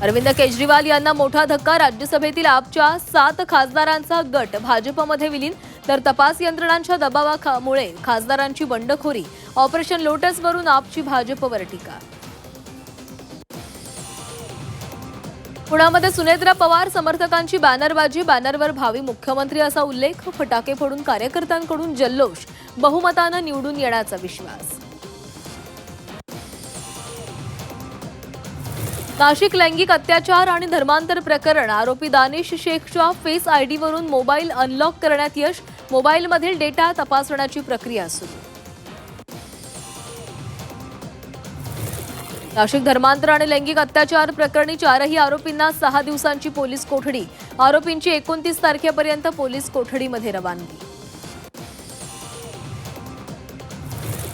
अरविंद केजरीवाल यांना मोठा धक्का। राज्यसभेतील आपच्या 7 खासदारांचा गट भाजपमध्ये विलीन। तर तपास यंत्रणांच्या दबावामुळे खासदारांची बंडखोरी। ऑपरेशन लोटसवरून आपची भाजपवर टीका। पुण्यामध्ये सुनेत्रा पवार समर्थकांची बॅनरबाजी। बॅनरवर भावी मुख्यमंत्री असा उल्लेख। फटाके फोडून कार्यकर्त्यांकडून जल्लोष। बहुमताने निवडून येण्याचा विश्वास। नाशिक लैंगिक अत्याचार आणि धर्मांतर प्रकरण। आरोपी दानिश शेखच्या फेस आयडीवरून मोबाईल अनलॉक करण्यात यश। मोबाईलमधील डेटा तपासण्याची प्रक्रिया सुरू। नाशिक धर्मांतर आणि लैंगिक अत्याचार प्रकरणी 4ही आरोपींना 6 दिवसांची पोलीस कोठडी। आरोपींची 29 तारखेपर्यंत पोलीस कोठडीमध्ये रवानगी।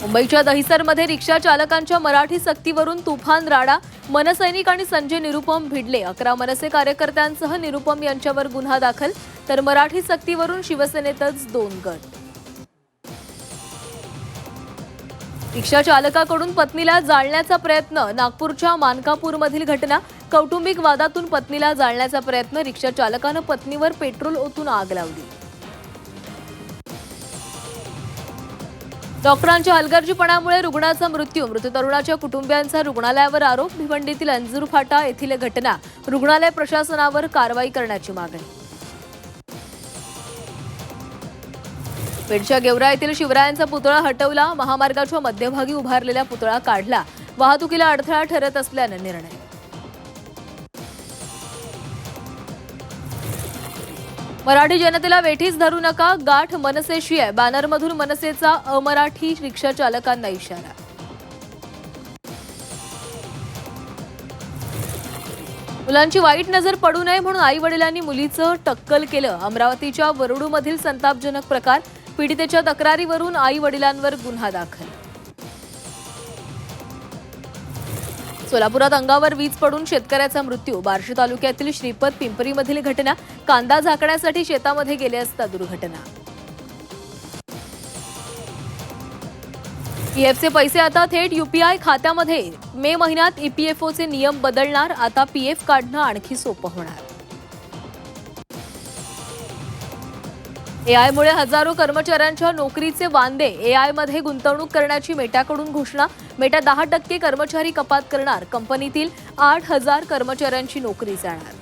मुंबईच्या दहिसरमध्ये रिक्षा चालकांच्या मराठी सक्तीवरून तुफान राडा। मनसैनिक आणि संजय निरुपम भिडले। 11 मनसे कार्यकर्त्यांसह निरुपम यांच्यावर गुन्हा दाखल। तर मराठी सक्तीवरून शिवसेनेतच 2 गट। रिक्षा चालकाकडून पत्नीला जाळण्याचा प्रयत्न। नागपूरच्या मानकापूरमधील घटना। कौटुंबिक वादातून पत्नीला जाळण्याचा प्रयत्न। रिक्षा चालकाने पत्नीवर पेट्रोल ओतून आग लावली। डॉक्टरांच्या हलगर्जीपणामुळे रुग्णाचा मृत्यू। मृत तरुणाच्या कुटुंबियांचा रुग्णालयावर आरोप। भिवंडीतील अंजूर फाटा येथील घटना। रुग्णालय प्रशासनावर कारवाई करण्याची मागणी। पेडच्या गेवरा येथील शिवरायांचा पुतळा हटवला। महामार्गाच्या मध्यभागी उभारलेला पुतळा काढला। वाहतुकीला अडथळा ठरत असल्याने निर्णय। मराठी जनतेला वेठीस धरू नका। गाठ मनसेशी आहे। बॅनरमधून मनसेचा अमराठी रिक्षा चालकांना इशारा। मुलांची वाईट नजर पडू नये म्हणून आई वडिलांनी मुलीचं टक्कल केलं। अमरावतीच्या वरुडूमधील संतापजनक प्रकार। पीडितेच्या तक्रारीवरून आई वडिलांवर गुन्हा दाखल। सोलापुरात अंगावर वीज पडून शेतकऱ्याचा मृत्यू। बार्शी तालुक्यातील श्रीपत पिंपरीमधील घटना। कांदा झाकण्यासाठी शेतामध्ये गेले असता दुर्घटना। पीएफचे पैसे आता थेट यूपीआय खात्यामध्ये। मे महिन्यात ईपीएफओचे नियम बदलणार। आता पीएफ काढणं आणखी सोपं होणार। एआयमुळे हजारो कर्मचाऱ्यांच्या नोकरीचे वांदे। एआयमध्ये गुंतवणूक करण्याची मेटाकडून घोषणा। मेटा 10% कर्मचारी कपात करणार। कंपनीतील 8,000 कर्मचाऱ्यांची नोकरी जाणार।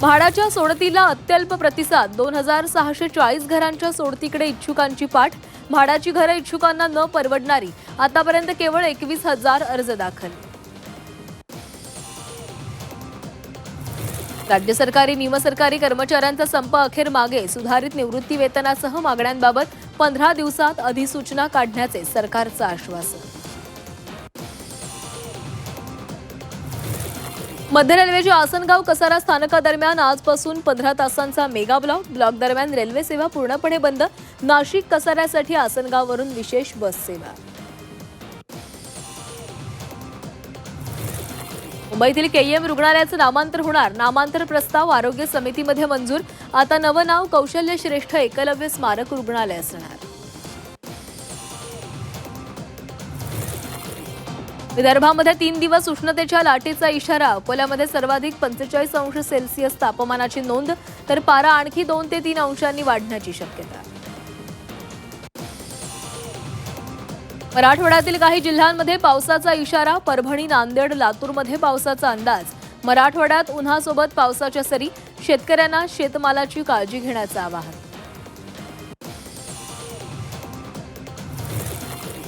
म्हाडाच्या सोडतीला अत्यल्प प्रतिसाद। 2,640 घरांच्या सोडतीकडे इच्छुकांची पाठ। म्हाडाची घरं इच्छुकांना न परवडणारी। आतापर्यंत केवळ 21,000 अर्ज दाखल। राज्य सरकारी निमसरकारी कर्मचाऱ्यांचा संप अखेर मागे। सुधारित निवृत्ती वेतनासह मागण्यांबाबत 15 दिवसात अधिसूचना काढण्याचे सरकारचं आश्वासन। मध्य रेल्वेच्या आसनगाव कसारा स्थानकादरम्यान आजपासून 15 तासांचा मेगा ब्लॉक दरम्यान रेल्वे सेवा पूर्णपणे बंद। नाशिक कसाऱ्यासाठी आसनगाववरून विशेष बस सेवा। मुंबईतील केईएम रुग्णालयाचं नामांतर होणार। नामांतर प्रस्ताव आरोग्य समितीमध्ये मंजूर। आता नवं नाव कौशल्य श्रेष्ठ एकलव्य स्मारक रुग्णालय असणार। विदर्भामध्ये 3 दिवस उष्णतेच्या लाटेचा इशारा। अकोल्यामध्ये सर्वाधिक 45 अंश सेल्सिअस तापमानाची नोंद। तर पारा आणखी 2 ते 3 अंशांनी वाढण्याची शक्यता। मराठवाड्यातील काही जिल्ह्यांमध्ये पावसाचा इशारा। परभणी, नांदेड, लातूरमध्ये पावसाचा अंदाज। मराठवाड्यात उन्हासोबत पावसाच्या सरी। शेतकऱ्यांना शेतमालाची काळजी घेण्याचं आवाहन।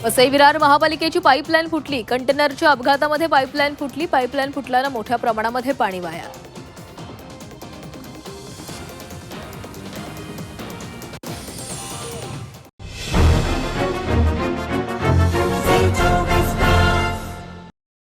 वसई विरार महापालिकेची पाईपलाईन फुटली। कंटेनरच्या अपघातामध्ये पाईपलाईन फुटली। पाईपलाईन फुटल्यानं मोठ्या प्रमाणामध्ये पाणी वाया।